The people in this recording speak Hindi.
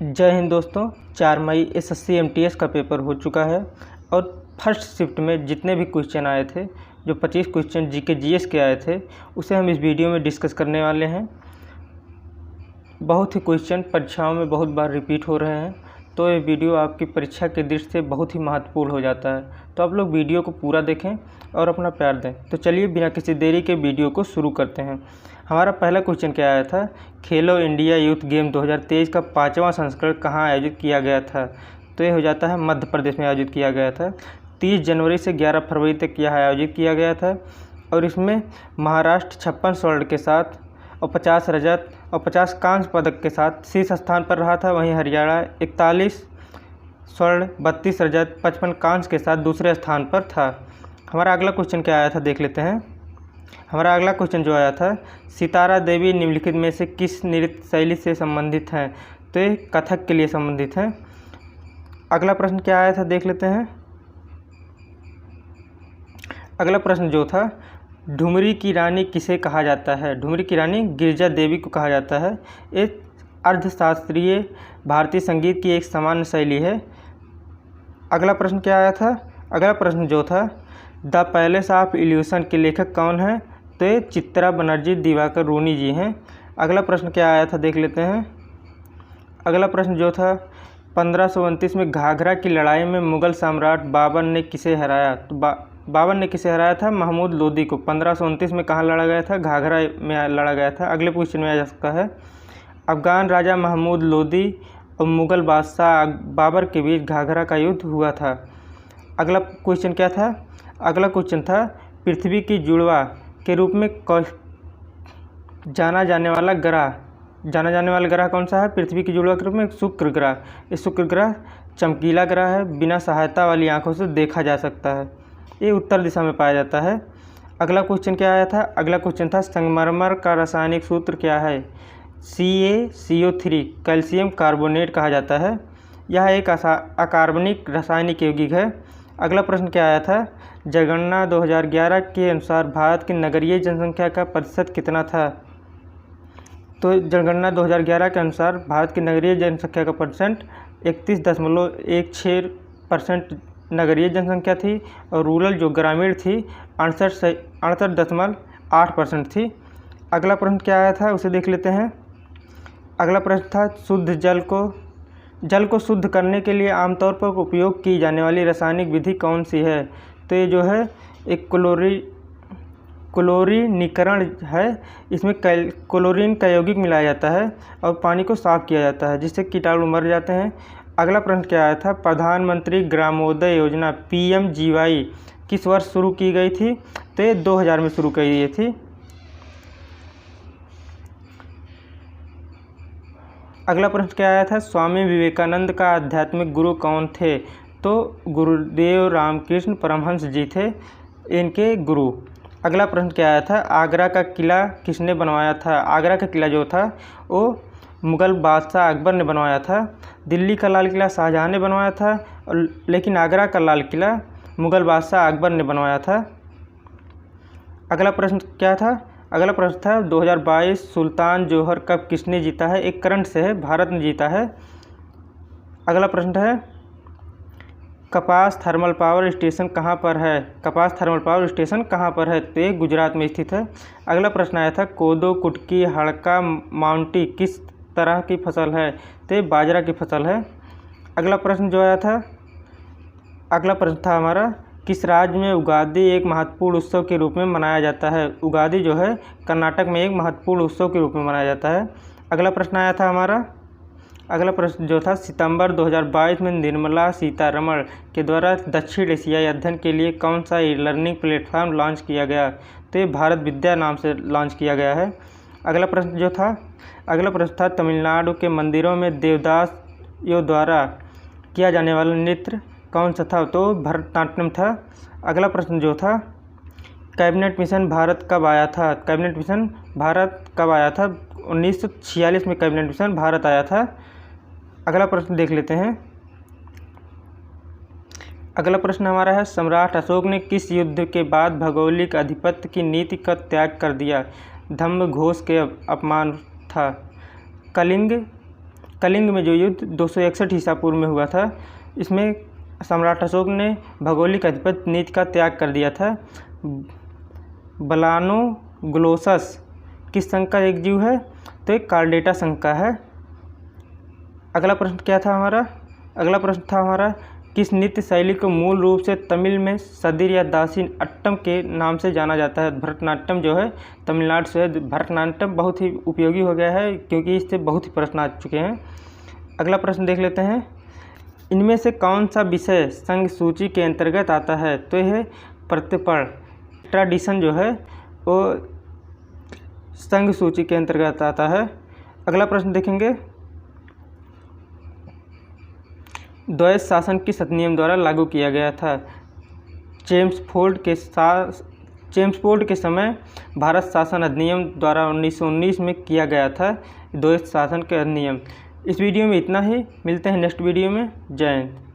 जय हिंद दोस्तों। 4 मई एसएससी एमटीएस का पेपर हो चुका है और फर्स्ट शिफ्ट में जितने भी क्वेश्चन आए थे, जो 25 क्वेश्चन जीके जीएस के आए थे, उसे हम इस वीडियो में डिस्कस करने वाले हैं। बहुत ही क्वेश्चन परीक्षाओं में बहुत बार रिपीट हो रहे हैं, तो ये वीडियो आपकी परीक्षा के दृष्टि से बहुत ही महत्वपूर्ण हो जाता है। तो आप लोग वीडियो को पूरा देखें और अपना प्यार दें। तो चलिए बिना किसी देरी के वीडियो को शुरू करते हैं। हमारा पहला क्वेश्चन क्या आया था, खेलो इंडिया यूथ गेम 2023 का 5वां संस्करण कहाँ आयोजित किया गया था। तो ये हो जाता है मध्य प्रदेश में आयोजित किया गया था। 30 जनवरी से 11 फरवरी तक यह आयोजित किया गया था और इसमें महाराष्ट्र 56 स्वर्ण के साथ और 50 रजत और 50 कांस्य पदक के साथ शीर्ष स्थान पर रहा था। वहीं हरियाणा 41 स्वर्ण 32 रजत 55 कांस्य के साथ दूसरे स्थान पर था। हमारा अगला क्वेश्चन क्या आया था देख लेते हैं। हमारा अगला क्वेश्चन जो आया था, सितारा देवी निम्नलिखित में से किस नृत्य शैली से संबंधित हैं। तो ये कथक के लिए संबंधित है। अगला प्रश्न क्या आया था देख लेते हैं। अगला प्रश्न जो था, ठुमरी की रानी किसे कहा जाता है। ठुमरी की रानी गिरिजा देवी को कहा जाता है। एक अर्धशास्त्रीय भारतीय संगीत की एक सामान्य शैली है। अगला प्रश्न क्या आया था। अगला प्रश्न जो था, द पैलेस ऑफ इल्यूशन के लेखक कौन हैं। तो ये चित्रा बनर्जी दिवाकर रूनी जी हैं। अगला प्रश्न क्या आया था देख लेते हैं। अगला प्रश्न जो था, 1529 में घाघरा की लड़ाई में मुगल सम्राट बाबर ने किसे हराया। तो बाबर ने किसे हराया था, महमूद लोदी को। 1529 में कहाँ लड़ा गया था, घाघरा में लड़ा गया था। अगले क्वेश्चन में आ जा सकता है, अफगान राजा महमूद लोदी और मुगल बादशाह बाबर के बीच घाघरा का युद्ध हुआ था। अगला क्वेश्चन क्या था। अगला क्वेश्चन था, पृथ्वी की जुड़वा के रूप में जाना जाने वाला ग्रह कौन सा है। पृथ्वी की जुड़वा के रूप में शुक्र ग्रह। इस शुक्र ग्रह चमकीला ग्रह है, बिना सहायता वाली आंखों से देखा जा सकता है। ये उत्तर दिशा में पाया जाता है। अगला क्वेश्चन क्या आया था। अगला क्वेश्चन था, संगमरमर का रासायनिक सूत्र क्या है। CaCO3 कैल्शियम कार्बोनेट कहा जाता है। यह एक अकार्बनिक रासायनिक यौगिक है। अगला प्रश्न क्या आया था, जनगणना 2011 के अनुसार भारत की नगरीय जनसंख्या का प्रतिशत कितना था। तो जनगणना 2011 के अनुसार भारत की नगरीय जनसंख्या का परसेंट 31.16% नगरीय जनसंख्या थी और रूरल जो ग्रामीण थी 68.8% थी। अगला प्रश्न क्या आया था उसे देख लेते हैं। अगला प्रश्न था, शुद्ध जल को शुद्ध करने के लिए आमतौर पर उपयोग की जाने वाली रासायनिक विधि कौन सी है। तो ये जो है एक क्लोरीनीकरण है। इसमें क्लोरीन का यौगिक मिलाया जाता है और पानी को साफ किया जाता है, जिससे कीटाणु मर जाते हैं। अगला प्रश्न क्या आया था, प्रधानमंत्री ग्रामोदय योजना PMGY किस वर्ष शुरू की गई थी। तो ये 2000 में शुरू की गई थी। अगला प्रश्न क्या आया था, स्वामी विवेकानंद का आध्यात्मिक गुरु कौन थे। तो गुरुदेव रामकृष्ण परमहंस जी थे इनके गुरु। अगला प्रश्न क्या आया था, आगरा का किला किसने बनवाया था। आगरा का किला जो था वो मुगल बादशाह अकबर ने बनवाया था। दिल्ली का लाल किला शाहजहाँ ने बनवाया था, लेकिन आगरा का लाल किला मुगल बादशाह अकबर ने बनवाया था। अगला प्रश्न क्या था। अगला प्रश्न था, 2022 सुल्तान जोहर कप किसने जीता है। एक करंट से है, भारत ने जीता है। अगला प्रश्न है, कपास थर्मल पावर स्टेशन कहाँ पर है। कपास थर्मल पावर स्टेशन कहाँ पर है। तो ये गुजरात में स्थित है। अगला प्रश्न आया था, कोदो कुटकी हड़का माउंटी किस तरह की फसल है। तो ये बाजरा की फसल है। अगला प्रश्न जो आया था, अगला प्रश्न था हमारा, किस राज्य में उगादी एक महत्वपूर्ण उत्सव के रूप में मनाया जाता है। उगादी जो है कर्नाटक में एक महत्वपूर्ण उत्सव के रूप में मनाया जाता है। अगला प्रश्न आया था हमारा, अगला प्रश्न जो था, सितंबर 2022 में निर्मला सीतारमण के द्वारा दक्षिण एशियाई अध्ययन के लिए कौन सा लर्निंग प्लेटफॉर्म लॉन्च किया गया। तो ये भारत विद्या नाम से लॉन्च किया गया है। अगला प्रश्न जो था, अगला प्रश्न था, तमिलनाडु के मंदिरों में देवदासियों द्वारा किया जाने वाला नृत्य कौन सा था। तो भरतनाट्यम था। अगला प्रश्न जो था, कैबिनेट मिशन भारत कब आया था। कैबिनेट मिशन भारत कब आया था। 1946 में कैबिनेट मिशन भारत आया था। अगला प्रश्न देख लेते हैं। अगला प्रश्न हमारा है, सम्राट अशोक ने किस युद्ध के बाद भौगोलिक आधिपत्य की नीति का त्याग कर दिया। धम्म घोष के अपमान था। कलिंग कलिंग में जो युद्ध 261 ईसा पूर्व में हुआ था, इसमें सम्राट अशोक ने भौगोलिक आधिपत्य नीति का त्याग कर दिया था। बलानोग्लोसस किस संघ का एक जीव है? तो एक कार्डेटा संघ का है। अगला प्रश्न क्या था हमारा? अगला प्रश्न था हमारा, किस नृत्य शैली को मूल रूप से तमिल में सदिर या दासी अट्टम के नाम से जाना जाता है? भरतनाट्यम जो है तमिलनाडु से है। भरतनाट्यम बहुत ही उपयोगी हो गया है क्योंकि इससे बहुत ही प्रश्न आ चुके हैं। अगला प्रश्न देख लेते हैं, इनमें से कौन सा विषय संघ सूची के अंतर्गत आता है? तो यह प्रत्यर्पण ट्रेडिशन जो है वो संघ सूची के अंतर्गत आता है। अगला प्रश्न देखेंगे, द्वैध शासन किस अधिनियम द्वारा लागू किया गया था? चेम्सफोर्ड के समय भारत शासन अधिनियम द्वारा 1919 में किया गया था द्वैध शासन के अधिनियम। इस वीडियो में इतना ही, मिलते हैं नेक्स्ट वीडियो में। जय हिंद।